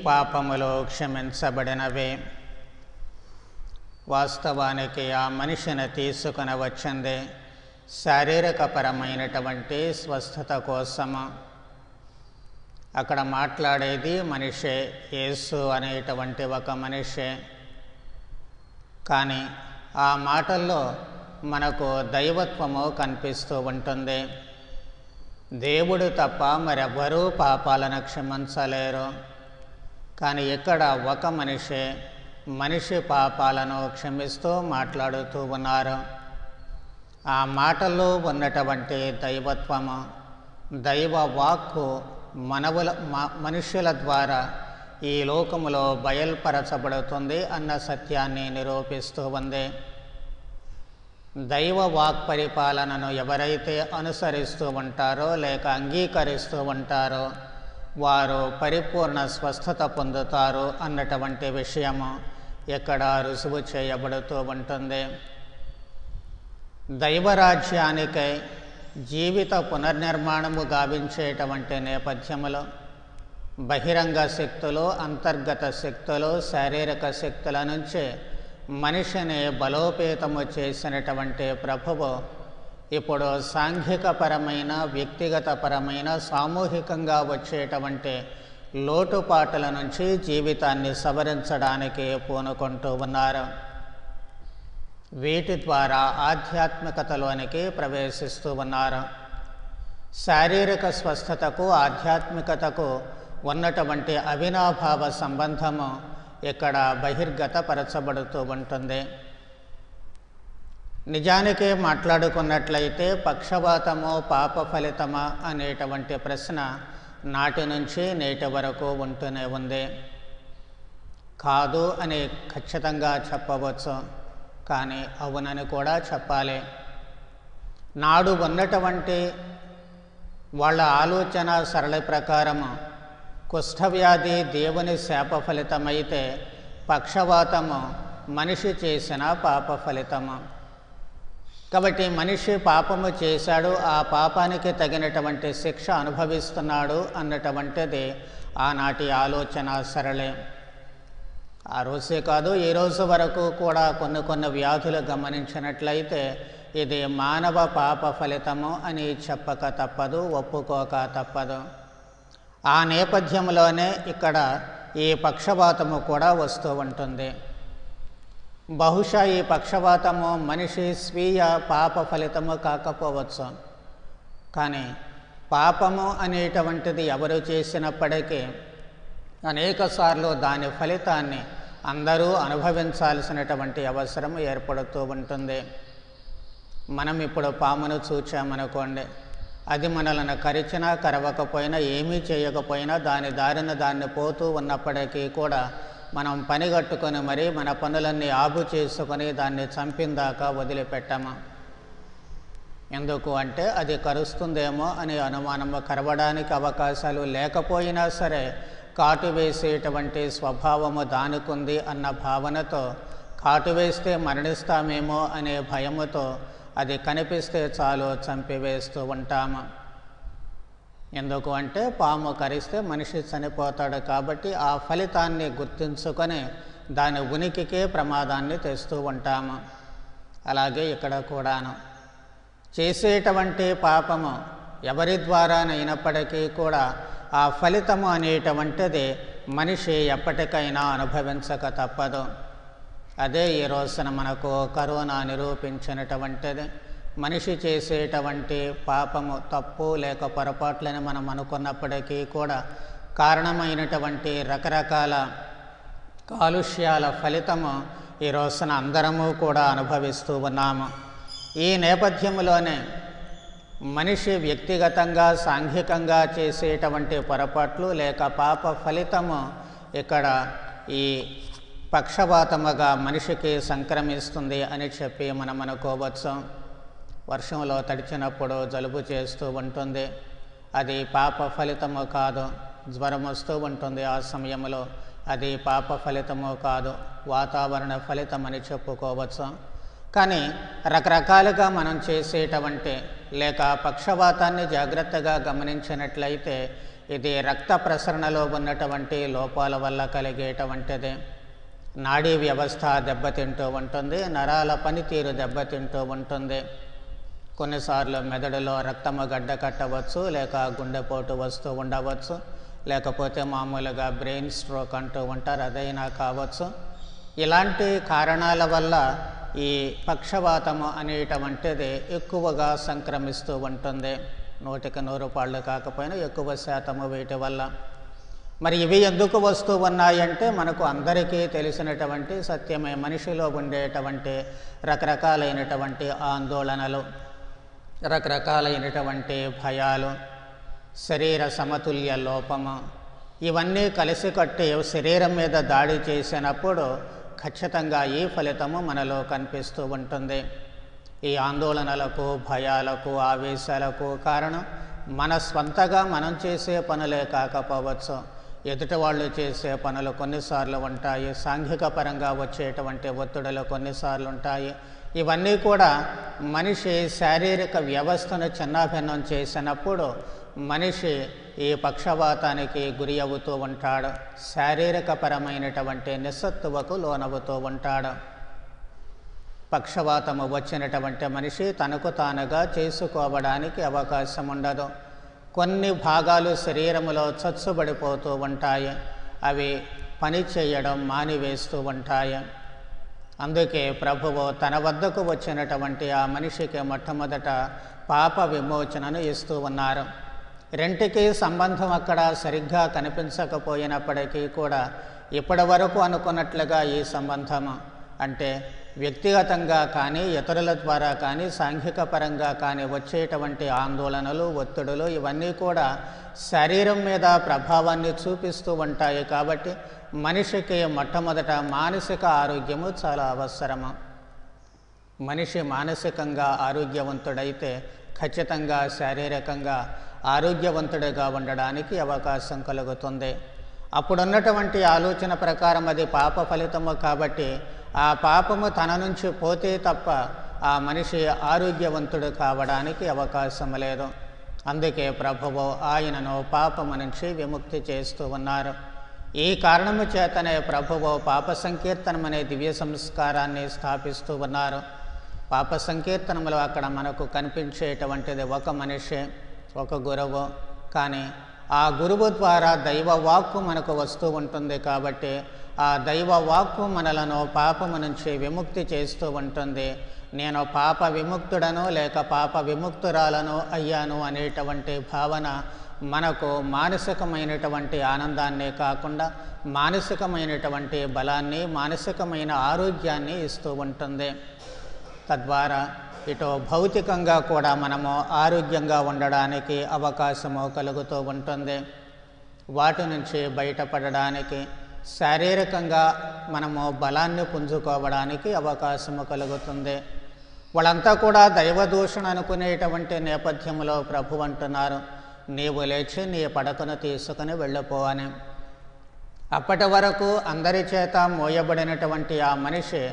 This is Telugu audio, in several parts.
పాపములు క్షమించబడినవి. వాస్తవానికి ఆ మనిషిని తీసుకుని వచ్చింది శారీరకపరమైనటువంటి స్వస్థత కోసము. అక్కడ మాట్లాడేది మనిషే, యేసు అనేటువంటి ఒక మనిషే. కానీ ఆ మాటల్లో మనకు దైవత్వము కనిపిస్తూ ఉంటుంది. దేవుడు తప్ప మరెవ్వరూ పాపాలను క్షమించలేరు. కానీ ఇక్కడ ఒక మనిషి పాపాలను క్షమిస్తూ మాట్లాడుతూ ఉన్నారు. ఆ మాటల్లో ఉన్నటువంటి దైవత్వము, దైవ వాక్కు మనుషుల ద్వారా ఈ లోకములో బయల్పరచబడుతుంది అన్న సత్యాన్ని నిరూపిస్తూ ఉంది. దైవ వాక్ పరిపాలనను ఎవరైతే అనుసరిస్తూ ఉంటారో లేక అంగీకరిస్తూ ఉంటారో వారు పరిపూర్ణ స్వస్థత పొందుతారు అన్నటువంటి విషయము ఇక్కడ రుజువు చేయబడుతూ ఉంటుంది. దైవరాజ్యానికై జీవిత పునర్నిర్మాణము గావించేటువంటి నేపథ్యములో బహిరంగ శక్తులు, అంతర్గత శక్తులు, శారీరక శక్తుల నుంచి మనిషిని బలోపేతము చేసినటువంటి ప్రభువు ఇప్పుడు సాంఘికపరమైన, వ్యక్తిగతపరమైన, సామూహికంగా వచ్చేటువంటి లోటుపాట్ల నుంచి జీవితాన్ని సవరించడానికి పూనుకుంటూ ఉన్నారు. వీటి ద్వారా ఆధ్యాత్మికతలోనికి ప్రవేశిస్తూ ఉన్నారు. శారీరక స్వస్థతకు ఆధ్యాత్మికతకు ఉన్నటువంటి అవినాభావ సంబంధము ఇక్కడ బహిర్గతపరచబడుతూ ఉంటుంది. నిజానికి మాట్లాడుకున్నట్లయితే పక్షవాతము పాప ఫలితమా అనేటువంటి ప్రశ్న నాటి నుంచి నేటి వరకు ఉంటూనే ఉంది. కాదు అని ఖచ్చితంగా చెప్పవచ్చు, కానీ అవునని కూడా చెప్పాలి. నాడు ఉన్నటువంటి వాళ్ళ ఆలోచన సరళి ప్రకారము కుష్ఠవ్యాధి దేవుని శాప ఫలితమైతే పక్షవాతము మనిషి చేసిన పాప ఫలితము. కాబట్టి మనిషి పాపము చేశాడు, ఆ పాపానికి తగినటువంటి శిక్ష అనుభవిస్తున్నాడు అన్నటువంటిది ఆనాటి ఆలోచన సరళే. ఆ రోజే కాదు, ఈ రోజు వరకు కూడా కొన్ని వ్యాధులు గమనించినట్లయితే ఇది మానవ పాప ఫలితము అని చెప్పక తప్పదు, ఒప్పుకోక తప్పదు. ఆ నేపథ్యంలోనే ఇక్కడ ఈ పక్షవాతము కూడా వస్తూ ఉంటుంది. బహుశా ఈ పక్షవాతము మనిషి స్వీయ పాప ఫలితము కాకపోవచ్చు, కానీ పాపము అనేటువంటిది ఎవరు చేసినప్పటికీ అనేకసార్లు దాని ఫలితాన్ని అందరూ అనుభవించాల్సినటువంటి అవసరం ఏర్పడుతూ ఉంటుంది. మనం ఇప్పుడు పామును చూచామనుకోండి, అది మనలను కరిచినా కరవకపోయినా ఏమీ చేయకపోయినా దాని దారిన దాన్ని పోతూ ఉన్నప్పటికీ కూడా మనం పనిగట్టుకొని మరీ మన పనులన్నీ ఆపు చేసుకొని దాన్ని చంపిందాకా వదిలిపెట్టాము. ఎందుకు అంటే అది కరుస్తుందేమో అనే అనుమానము, కరవడానికి అవకాశాలు లేకపోయినా సరే కాటు వేసేటువంటి స్వభావము దానికుంది అన్న భావనతో, కాటు వేస్తే మరణిస్తామేమో అనే భయముతో అది కనిపిస్తే చాలు చంపివేస్తూ ఉంటాము. ఎందుకు అంటే పాము కరిస్తే మనిషి చనిపోతాడు కాబట్టి ఆ ఫలితాన్ని గుర్తించుకొని దాని ఉనికికే ప్రమాదాన్ని తెస్తూ ఉంటాము. అలాగే ఇక్కడ కూడాను చేసేటువంటి పాపము ఎవరి ద్వారానైనప్పటికీ కూడా ఆ ఫలితము అనేటువంటిది మనిషి ఎప్పటికైనా అనుభవించక తప్పదు. అదే ఈ రోజున మనకు కరోనా నిరూపించినటువంటిది. మనిషి చేసేటువంటి పాపము, తప్పు లేక పొరపాట్లని మనం అనుకున్నప్పటికీ కూడా కారణమైనటువంటి రకరకాల కాలుష్యాల ఫలితము ఈ రోజున అందరము కూడా అనుభవిస్తూ ఉన్నాము. ఈ నేపథ్యంలోనే మనిషి వ్యక్తిగతంగా, సాంఘికంగా చేసేటువంటి పొరపాట్లు లేక పాప ఫలితము ఇక్కడ ఈ పక్షవాతముగా మనిషికి సంక్రమిస్తుంది అని చెప్పి మనం అనుకోవచ్చు. వర్షంలో తడిచినప్పుడు జలుబు చేస్తూ ఉంటుంది, అది పాప ఫలితము కాదు. జ్వరం వస్తూ ఉంటుంది ఆ సమయంలో, అది పాప ఫలితము కాదు, వాతావరణ ఫలితమని చెప్పుకోవచ్చు. కానీ రకరకాలుగా మనం చేసేటువంటి లేక పక్షవాతాన్ని జాగ్రత్తగా గమనించినట్లయితే ఇది రక్త ప్రసరణలో ఉన్నటువంటి లోపాల వల్ల కలిగేటువంటిది. నాడీ వ్యవస్థ దెబ్బతింటూ ఉంటుంది, నరాల పనితీరు దెబ్బతింటూ ఉంటుంది. కొన్నిసార్లు మెదడులో రక్తము గడ్డ కట్టవచ్చు, లేక గుండెపోటు వస్తూ ఉండవచ్చు, లేకపోతే మామూలుగా బ్రెయిన్ స్ట్రోక్ అంటూ ఉంటారు, అదైనా కావచ్చు. ఇలాంటి కారణాల వల్ల ఈ పక్షవాతము అనేటువంటిది ఎక్కువగా సంక్రమిస్తూ ఉంటుంది. 100కి 100 పాళ్ళు కాకపోయినా ఎక్కువ శాతము వీటి వల్ల. మరి ఇవి ఎందుకు వస్తూ ఉన్నాయంటే మనకు అందరికీ తెలిసినటువంటి సత్యమే. మనిషిలో ఉండేటువంటి రకరకాలైనటువంటి ఆందోళనలు, రకరకాలైనటువంటి భయాలు, శరీర సమతుల్య లోపము, ఇవన్నీ కలిసికట్టి శరీరం మీద దాడి చేసినప్పుడు ఖచ్చితంగా ఈ ఫలితము మనలో కనిపిస్తూ ఉంటుంది. ఈ ఆందోళనలకు, భయాలకు, ఆవేశాలకు కారణం మన స్వంతగా మనం చేసే పనులే కాకపోవచ్చు, ఎదుటి వాళ్ళు చేసే పనులు కొన్నిసార్లు ఉంటాయి, సాంఘిక పరంగా వచ్చేటువంటి ఒత్తిడులు కొన్నిసార్లు ఉంటాయి. ఇవన్నీ కూడా మనిషి శారీరక వ్యవస్థను చిన్నాభిన్నం చేసినప్పుడు మనిషి ఈ పక్షవాతానికి గురి అవుతూ ఉంటాడు, శారీరక పరమైనటువంటి నిస్సత్తువకు లోనవుతూ ఉంటాడు. పక్షవాతము వచ్చినటువంటి మనిషి తనకు తానుగా చేసుకోవడానికి అవకాశం ఉండదు. కొన్ని భాగాలు శరీరములో చచ్చుబడిపోతూ ఉంటాయి, అవి పని చేయడం మానివేస్తూ ఉంటాయి. అందుకే ప్రభువు తన వద్దకు వచ్చినటువంటి ఆ మనిషికి మొట్టమొదట పాప విమోచనను ఇస్తూ ఉన్నారు. రెంటికి సంబంధం అక్కడ సరిగ్గా కనిపించకపోయినప్పటికీ కూడా ఇప్పటి వరకు అనుకున్నట్లుగా ఈ సంబంధము అంటే వ్యక్తిగతంగా కానీ, ఇతరుల ద్వారా కానీ, సాంఘిక పరంగా కానీ వచ్చేటువంటి ఆందోళనలు, ఒత్తిడులు ఇవన్నీ కూడా శరీరం మీద ప్రభావాన్ని చూపిస్తూ ఉంటాయి. కాబట్టి మనిషికి మొట్టమొదట మానసిక ఆరోగ్యము చాలా అవసరము. మనిషి మానసికంగా ఆరోగ్యవంతుడైతే ఖచ్చితంగా శారీరకంగా ఆరోగ్యవంతుడిగా ఉండడానికి అవకాశం కలుగుతుంది. అప్పుడున్నటువంటి ఆలోచన ప్రకారం అది పాప ఫలితము కాబట్టి ఆ పాపము తన నుంచి పోతే తప్ప ఆ మనిషి ఆరోగ్యవంతుడు కావడానికి అవకాశం లేదు. అందుకే ప్రభువు ఆయనను పాపము నుంచి విముక్తి చేస్తూ ఉన్నారు. ఈ కారణము చేతనే ప్రభువు పాప సంకీర్తనం అనే దివ్య సంస్కారాన్ని స్థాపిస్తూ ఉన్నారు. పాప సంకీర్తనములో అక్కడ మనకు కనిపించేటువంటిది ఒక మనిషి, ఒక గురువు. కానీ ఆ గురువు ద్వారా దైవ వాక్కు మనకు వస్తూ ఉంటుంది కాబట్టి ఆ దైవ వాక్కు మనలను పాపము నుంచి విముక్తి చేస్తూ ఉంటుంది. నేను పాప విముక్తుడను లేక పాప విముక్తురాలను అయ్యాను అనేటువంటి భావన మనకు మానసికమైనటువంటి ఆనందాన్నే కాకుండా మానసికమైనటువంటి బలాన్ని, మానసికమైన ఆరోగ్యాన్ని ఇస్తూ ఉంటుంది. తద్వారా ఇటు భౌతికంగా కూడా మనము ఆరోగ్యంగా ఉండడానికి అవకాశము కలుగుతూ ఉంటుంది. వాటి నుంచి బయటపడడానికి, శారీరకంగా మనము బలాన్ని పుంజుకోవడానికి అవకాశము కలుగుతుంది. వాళ్ళంతా కూడా దైవదూషణ అనుకునేటువంటి నేపథ్యంలో ప్రభు అంటున్నారు, నీవు లేచి నీ పడకను తీసుకుని వెళ్ళిపో అని. అప్పటి వరకు అందరి చేత మోయబడినటువంటి ఆ మనిషి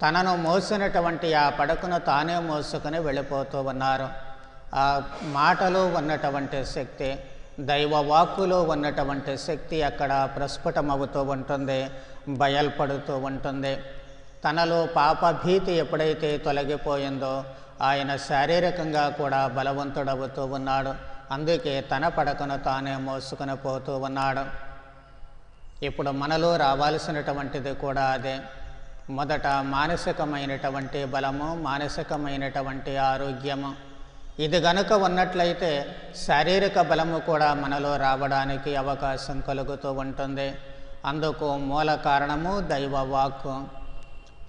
తనను మోసినటువంటి ఆ పడకను తానే మోసుకొని వెళ్ళిపోతూ ఉన్నారు. ఆ మాటలో ఉన్నటువంటి శక్తి, దైవ వాక్కులో ఉన్నటువంటి శక్తి అక్కడ ప్రస్ఫుటమవుతూ ఉంటుంది, బయల్పడుతూ ఉంటుంది. తనలో పాప భీతి ఎప్పుడైతే తొలగిపోయిందో ఆయన శారీరకంగా కూడా బలవంతుడవుతూ ఉన్నాడు. అందుకే తన పడకను తానే మోసుకొని పోతూ ఉన్నాడు. ఇప్పుడు మనలో రావాల్సినటువంటిది కూడా అదే. మొదట మానసికమైనటువంటి బలము, మానసికమైనటువంటి ఆరోగ్యము, ఇది గనుక ఉన్నట్లయితే శారీరక బలము కూడా మనలో రావడానికి అవకాశం కలుగుతూ ఉంటుంది. అందుకు మూల కారణము దైవ వాక్కు.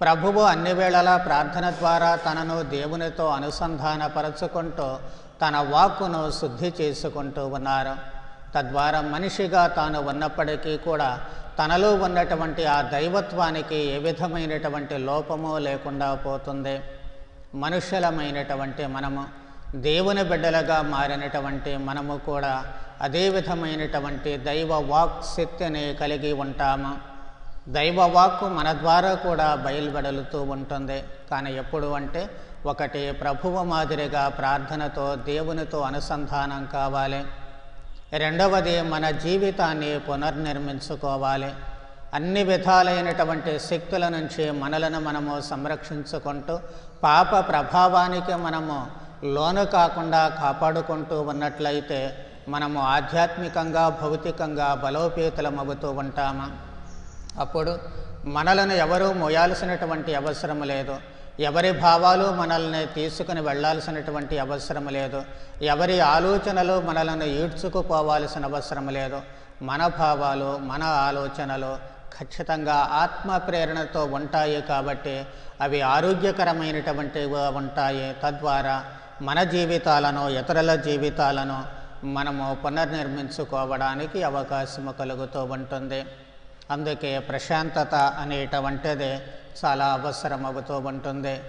ప్రభువు అన్ని వేళలా ప్రార్థన ద్వారా తనను దేవునితో అనుసంధానపరచుకుంటూ తన వాక్కును శుద్ధి చేసుకుంటూ ఉన్నారు. తద్వారా మనిషిగా తాను ఉన్నప్పటికీ కూడా తనలో ఉన్నటువంటి ఆ దైవత్వానికి ఏ విధమైనటువంటి లోపము లేకుండా పోతుంది. మనుష్యులమైనటువంటి మనము, దేవుని బిడ్డలుగా మారినటువంటి మనము కూడా అదే విధమైనటువంటి దైవ వాక్ శక్తిని కలిగి ఉంటాము. దైవ వాక్కు మన ద్వారా కూడా బయలువెడలుతూ ఉంటుంది. కానీ ఎప్పుడు అంటే ఒకటి ప్రభువు మాదిరిగా ప్రార్థనతో దేవునితో అనుసంధానం కావాలి. రెండవది మన జీవితాన్ని పునర్నిర్మించుకోవాలి. అన్ని విధాలైనటువంటి శక్తుల నుంచి మనలను మనము సంరక్షించుకుంటూ పాప ప్రభావానికి మనము లోను కాకుండా కాపాడుకుంటూ ఉన్నట్లయితే మనము ఆధ్యాత్మికంగా భౌతికంగా బలోపేతులమవుతూ ఉంటాము. అప్పుడు మనలను ఎవరూ మోయాల్సినటువంటి అవసరం లేదు. ఎవరి భావాలు మనల్ని తీసుకుని వెళ్ళాల్సినటువంటి అవసరం లేదు. ఎవరి ఆలోచనలు మనలను ఈడ్చుకుపోవాల్సిన అవసరం లేదు. మన భావాలు మన ఆలోచనలు ఖచ్చితంగా ఆత్మ ప్రేరణతో ఉంటాయి కాబట్టి అవి ఆరోగ్యకరమైనటువంటివి ఉంటాయి. తద్వారా మన జీవితాలను ఇతరుల జీవితాలను మనము పునర్నిర్మించుకోవడానికి అవకాశము కలుగుతూ ఉంటుంది. అందుకే ప్రశాంతత అనేటువంటిది చాలా అవసరం అవుతూ ఉంటుంది.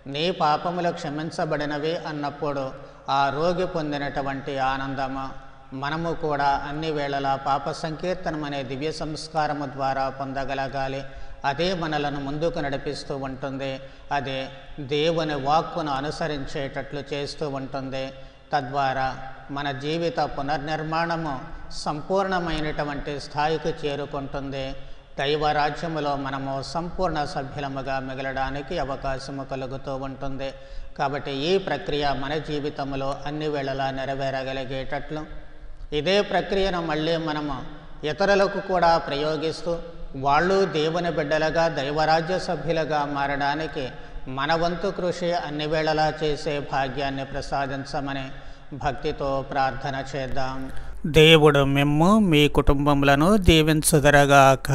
నీ పాపములు క్షమించబడినవి అన్నప్పుడు ఆ రోగి పొందినటువంటి ఆనందము మనము కూడా అన్ని వేళలా పాప సంకీర్తనం అనే దివ్య సంస్కారము ద్వారా పొందగలగాలి. అదే మనలను ముందుకు నడిపిస్తూ ఉంటుంది. అదే దేవుని వాక్కును అనుసరించేటట్లు చేస్తూ ఉంటుంది. తద్వారా మన జీవిత పునర్నిర్మాణము సంపూర్ణమైనటువంటి స్థాయికి చేరుకుంటుంది. దైవరాజ్యములో మనము సంపూర్ణ సభ్యులముగా మిగలడానికి అవకాశము కలుగుతూ ఉంటుంది. కాబట్టి ఈ ప్రక్రియ మన జీవితంలో అన్ని వేళలా నెరవేరగలిగేటట్లు ఇదే ప్రక్రియను మళ్ళీ మనము ఇతరులకు కూడా ప్రయోగిస్తూ వాళ్ళు దేవుని బిడ్డలుగా దైవరాజ్య సభ్యులుగా మారడానికి మన వంతు కృషి అన్ని వేళలా చేసే భాగ్యాన్ని ప్రసాదించమని భక్తితో ప్రార్థన చేద్దాం. దేవుడు మిమ్ము మీ కుటుంబములను దీవించుదరగాక.